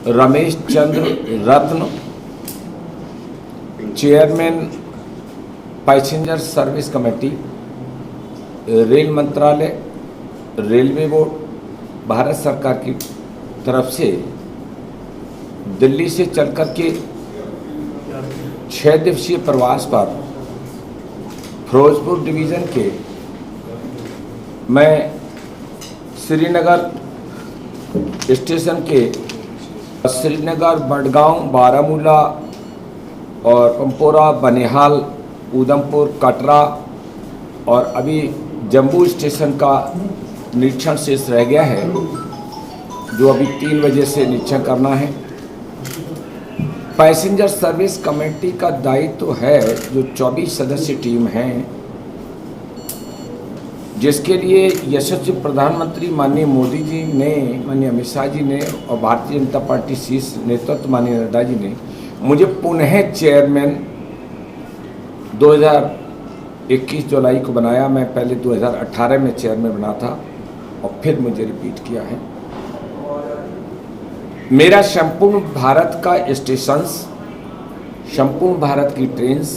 Ramesh Chandra Ratan, chairman passenger service committee, rail मंत्रालय, railway board, Bharat सरकार की तरफ से दिल्ली से चलकर के 6 दिवसीय प्रवास पर फिरोजपुर डिवीज़न के मैं श्रीनगर स्टेशन के श्रीनगर, बडगांव, बारामूला और पंपोरा, बनिहाल, उधमपुर, कटरा और अभी जम्मू स्टेशन का निरीक्षण शेष रह गया है, जो अभी 3 बजे से निरीक्षण करना है। पैसेंजर सर्विस कमेटी का दायित्व तो है, जो 24 सदस्य टीम है, जिसके लिए यशस्वी प्रधानमंत्री माननीय मोदी जी ने, माननीय अमित शाह जी ने और भारतीय जनता पार्टी शीर्ष नेतृत्व माननीय नड्डा जी ने मुझे पुनः चेयरमैन 2021 जुलाई को बनाया। मैं पहले 2018 में चेयरमैन बना था और फिर मुझे रिपीट किया है। मेरा संपूर्ण भारत का स्टेशंस, संपूर्ण भारत की ट्रेन्स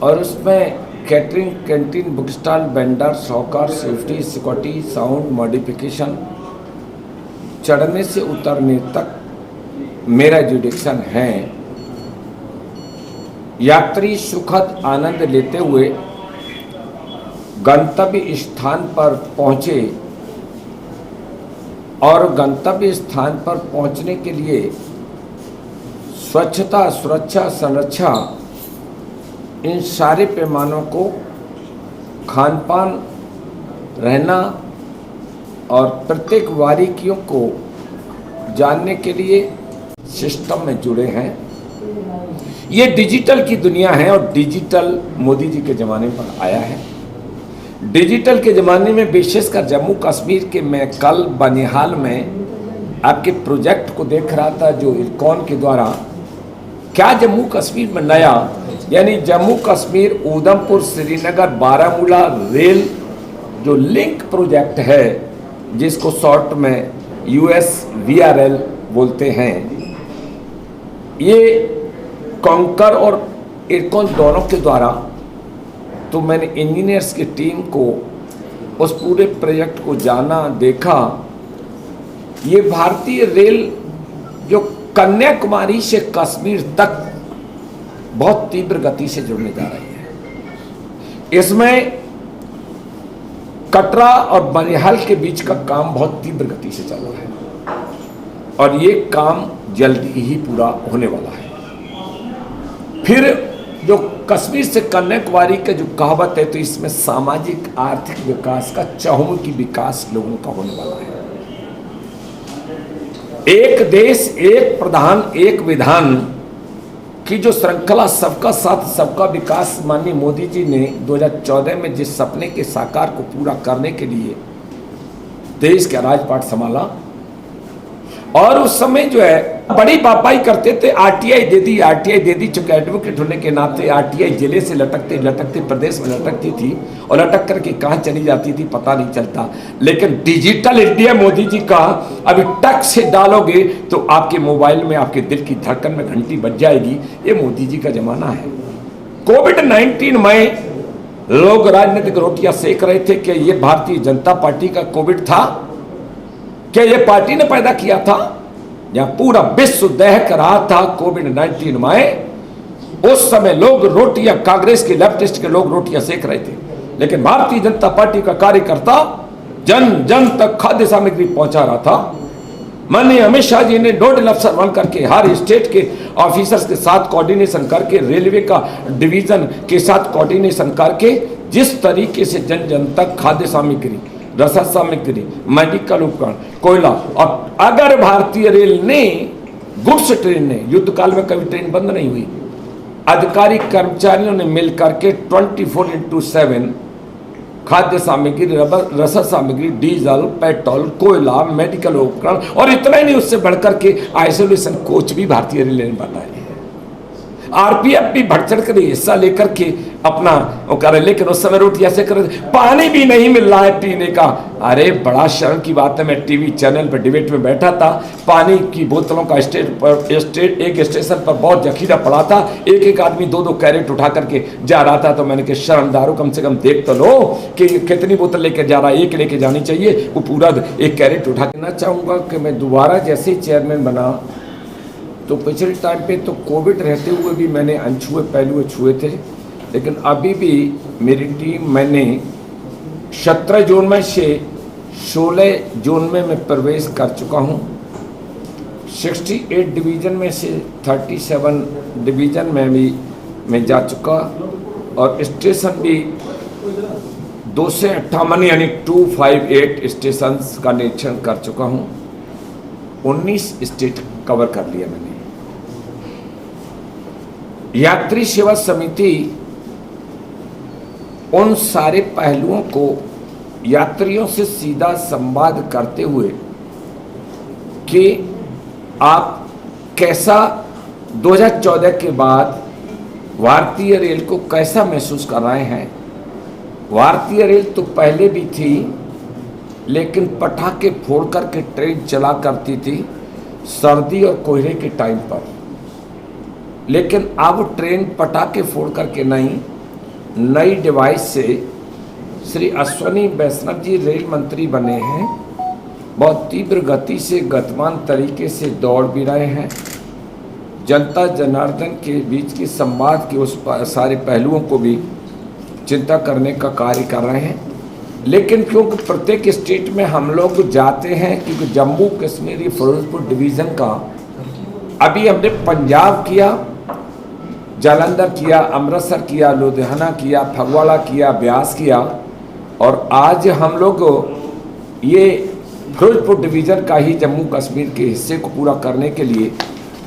और उसमें catering, canteen, book stall, vendor, soccer, safety, security, sound, modification, चढ़ने से उतरने तक मेरा जुडिक्शन है। यात्री सुखद आनंद लेते हुए गंतव्य स्थान पर पहुंचे और गंतव्य स्थान पर पहुंचने के लिए स्वच्छता, सुरक्षा, संरक्षा, इन सारे पैमानों को, खान पान, रहना और प्रत्येक बारीकियों को जानने के लिए सिस्टम में जुड़े हैं। ये डिजिटल की दुनिया है और डिजिटल मोदी जी के ज़माने पर आया है। डिजिटल के ज़माने में विशेषकर जम्मू कश्मीर के, मैं कल बनिहाल में आपके प्रोजेक्ट को देख रहा था, जो इरकॉन के द्वारा क्या जम्मू कश्मीर में नया, यानी जम्मू कश्मीर, उधमपुर, श्रीनगर, बारामूला रेल जो लिंक प्रोजेक्ट है, जिसको शॉर्ट में USVRL बोलते हैं, ये कॉन्कर और इरकॉन दोनों के द्वारा, तो मैंने इंजीनियर्स की टीम को उस पूरे प्रोजेक्ट को जाना, देखा। ये भारतीय रेल जो कन्याकुमारी से कश्मीर तक बहुत तीव्र गति से जुड़ने जा रही है। इसमें कटरा और बनिहाल के बीच का काम बहुत तीव्र गति से चल रहा है और ये काम जल्दी ही पूरा होने वाला है। फिर जो कश्मीर से कन्याकुमारी का जो कहावत है, तो इसमें सामाजिक आर्थिक विकास का चहुमुखी विकास लोगों का होने वाला है। एक देश, एक प्रधान, एक विधान की जो श्रृंखला, सबका साथ सबका विकास, माननीय मोदी जी ने 2014 में जिस सपने के साकार को पूरा करने के लिए देश का राजपाट संभाला, और उस समय जो है बड़ी पापाई करते थे, RTI दे दी, चूंकि एडवोकेट होने के नाते RTI जिले से लटकते लटकते प्रदेश में लटकती थी और लटक करके कहाँ चली जाती थी पता नहीं चलता। लेकिन डिजिटल इंडिया मोदी जी का, अभी टक से डालोगे तो आपके मोबाइल में, आपके दिल की धड़कन में घंटी बज जाएगी। ये मोदी जी का जमाना है। कोविड-19 में लोग राजनीतिक रोटियां सेक रहे थे कि ये भारतीय जनता पार्टी का कोविड था, क्या ये पार्टी ने पैदा किया था, या पूरा विश्व दहक रहा था कोविड-19 में। उस समय लोग रोटियां, कांग्रेस के, लेफ्टिस्ट के लोग रोटियां सेक रहे थे, लेकिन भारतीय जनता पार्टी का कार्यकर्ता जन जन तक खाद्य सामग्री पहुंचा रहा था। माननीय अमित शाह जी ने नोडल अफसर बन करके हर स्टेट के ऑफिसर्स के साथ कोऑर्डिनेशन करके, रेलवे का डिवीजन के साथ कोऑर्डिनेशन करके, जिस तरीके से जन जन तक खाद्य सामग्री, रसद सामग्री, मेडिकल उपकरण, कोयला, और अगर भारतीय रेल ने, गुड्स ट्रेन ने, युद्ध काल में कभी ट्रेन बंद नहीं हुई, अधिकारी कर्मचारियों ने मिलकर के 24/7 खाद्य सामग्री, रसद सामग्री, डीजल, पेट्रोल, कोयला, मेडिकल उपकरण, और इतना ही नहीं, उससे बढ़कर के आइसोलेशन कोच भी भारतीय रेल ने बनाए हैं। आरपीएफ भी बढ़ चढ़ कर हिस्सा लेकर के अपना वो करे, लेकिन उस समय रोटी ऐसे कर, पानी भी नहीं मिल रहा है पीने का। अरे बड़ा शर्म की बात है, मैं टीवी चैनल पर डिबेट में बैठा था, पानी की बोतलों का एक स्टेशन पर बहुत जखीरा पड़ा था, एक एक आदमी 2-2 कैरेट उठा करके जा रहा था। तो मैंने कहा शर्मदारो, कम से कम देख तो लो कि कितनी बोतल लेके जा रहा है, एक लेके जानी चाहिए, वो पूरा एक कैरेट उठा के। ना चाहूँगा कि मैं दोबारा जैसे ही चेयरमैन बना तो पिछले टाइम पे तो कोविड रहते हुए भी मैंने अनछुए पहलुए छुए थे, लेकिन अभी भी मेरी टीम, मैंने 17 जोन में से 16 जोन में मैं प्रवेश कर चुका हूँ। 68 डिवीज़न में से 37 डिवीज़न में भी मैं जा चुका, और स्टेशन भी 258 यानी 258 स्टेशन का निरीक्षण कर चुका हूँ। 19 स्टेट कवर कर लिया मैंने। यात्री सेवा समिति उन सारे पहलुओं को यात्रियों से सीधा संवाद करते हुए कि आप कैसा 2014 के बाद भारतीय रेल को कैसा महसूस कर रहे हैं। भारतीय रेल तो पहले भी थी, लेकिन पटाखे फोड़ करके ट्रेन चला करती थी सर्दी और कोहरे के टाइम पर, लेकिन अब ट्रेन पटाखे फोड़ करके नहीं, नई डिवाइस से श्री अश्वनी वैष्णव जी रेल मंत्री बने हैं, बहुत तीव्र गति से गतिमान तरीके से दौड़ भी रहे हैं, जनता जनार्दन के बीच की संवाद के उस सारे पहलुओं को भी चिंता करने का कार्य कर रहे हैं। लेकिन क्योंकि प्रत्येक स्टेट में हम लोग जाते हैं, क्योंकि जम्मू कश्मीर फिरोजपुर डिवीज़न का अभी हमने पंजाब किया, जालंधर किया, अमृतसर किया, लुधियाना किया, फगवाड़ा किया, ब्यास किया, और आज हम लोग ये फिरोजपुर डिवीज़न का ही जम्मू कश्मीर के हिस्से को पूरा करने के लिए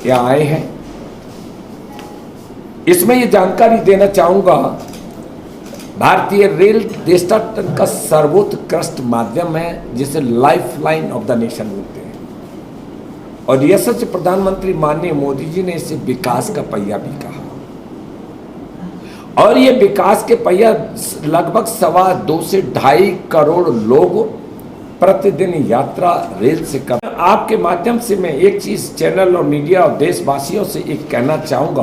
यहाँ आए हैं। इसमें ये जानकारी देना चाहूँगा, भारतीय रेल देशाटन का सर्वोत्कृष्ट माध्यम है, जिसे life line of the nation बोलते हैं, और यशस्वी प्रधानमंत्री माननीय मोदी जी ने इसे विकास का पहिया भी कहा। और ये विकास के पहिया लगभग 2.25 से 2.5 करोड़ लोग प्रतिदिन यात्रा रेल से कर। आपके माध्यम से मैं एक चीज चैनल और मीडिया और देशवासियों से एक कहना चाहूंगा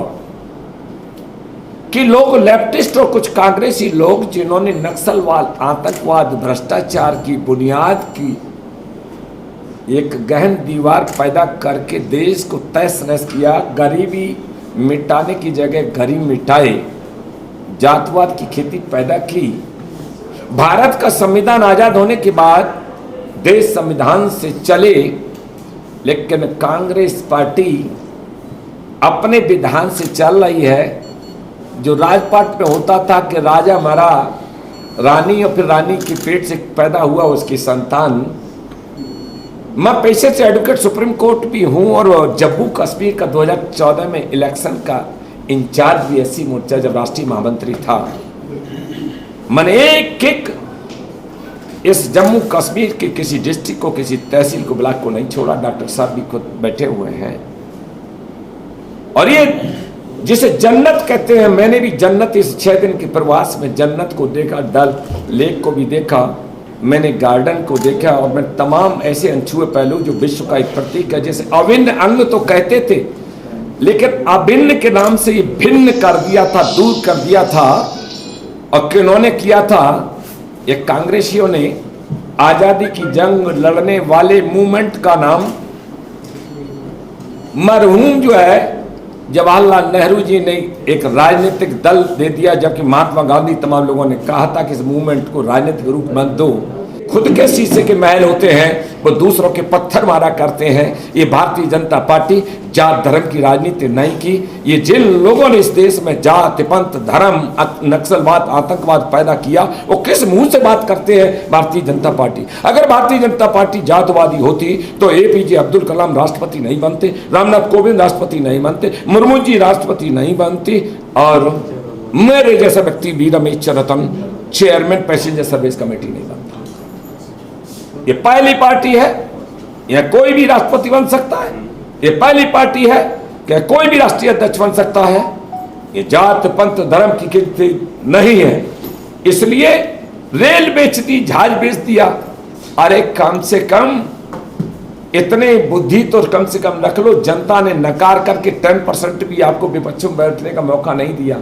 कि लोग लेफ्टिस्ट और कुछ कांग्रेसी लोग जिन्होंने नक्सलवाद, आतंकवाद, भ्रष्टाचार की बुनियाद की एक गहन दीवार पैदा करके देश को तहस नहस किया, गरीबी मिटाने की जगह गरीब मिटाए, जातवाद की खेती पैदा की। भारत का संविधान आजाद होने के बाद देश संविधान से चले, लेकिन कांग्रेस पार्टी अपने विधान से चल रही है। जो राजपाट में होता था कि राजा मरा, रानी और फिर रानी के पेट से पैदा हुआ उसकी संतान। मैं पेशे से एडवोकेट सुप्रीम कोर्ट भी हूं, और जम्मू कश्मीर का 2014 में इलेक्शन का इंचार्ज भी एससी मोर्चा जब राष्ट्रीय महामंत्री था। मैंने एक इस जम्मू कश्मीर के किसी डिस्ट्रिक्ट को, किसी तहसील को, ब्लॉक को नहीं छोड़ा। डॉक्टर साहब भी खुद बैठे हुए हैं, और ये जिसे जन्नत कहते हैं, मैंने भी जन्नत इस 6 दिन के प्रवास में जन्नत को देखा, डल लेक को भी देखा, मैंने गार्डन को देखा, और मैं तमाम ऐसे अनछुए पहलू जो विश्व का एक प्रतीक है। जैसे अभिन्न अंग तो कहते थे, लेकिन अभिन्न के नाम से ये भिन्न कर दिया था, दूर कर दिया था। और किन्होंने किया था? ये कांग्रेसियों ने आजादी की जंग लड़ने वाले मूवमेंट का नाम मरहूम जो है जवाहरलाल नेहरू जी ने एक राजनीतिक दल दे दिया, जबकि महात्मा गांधी तमाम लोगों ने कहा था कि इस मूवमेंट को राजनीतिक रूप मत दो। खुद के शीशे के महल होते हैं, वो दूसरों के पत्थर मारा करते हैं। ये भारतीय जनता पार्टी जात धर्म की राजनीति नहीं की। ये जिन लोगों ने इस देश में जात, पंथ, धर्म, नक्सलवाद, आतंकवाद पैदा किया, वो किस मुंह से बात करते हैं? भारतीय जनता पार्टी। अगर भारतीय जनता पार्टी जातवादी होती तो एपीजे अब्दुल कलाम राष्ट्रपति नहीं बनते, रामनाथ कोविंद राष्ट्रपति नहीं बनते, मुर्मू जी राष्ट्रपति नहीं बनती, और मेरे जैसा व्यक्ति V Ramesh Ratan chairman passenger service committee नहीं बनता। ये पहली पार्टी है, यह कोई भी राष्ट्रपति बन सकता है। ये पहली पार्टी है कि कोई भी राष्ट्रीय अध्यक्ष बन सकता है। ये जात पंथ धर्म की कीर्ति नहीं है, इसलिए रेल बेच दी, जहाज बेच दिया। अरे कम से कम इतने बुद्धि तो कम से कम रख लो, जनता ने नकार करके 10% भी आपको विपक्ष में बैठने का मौका नहीं दिया।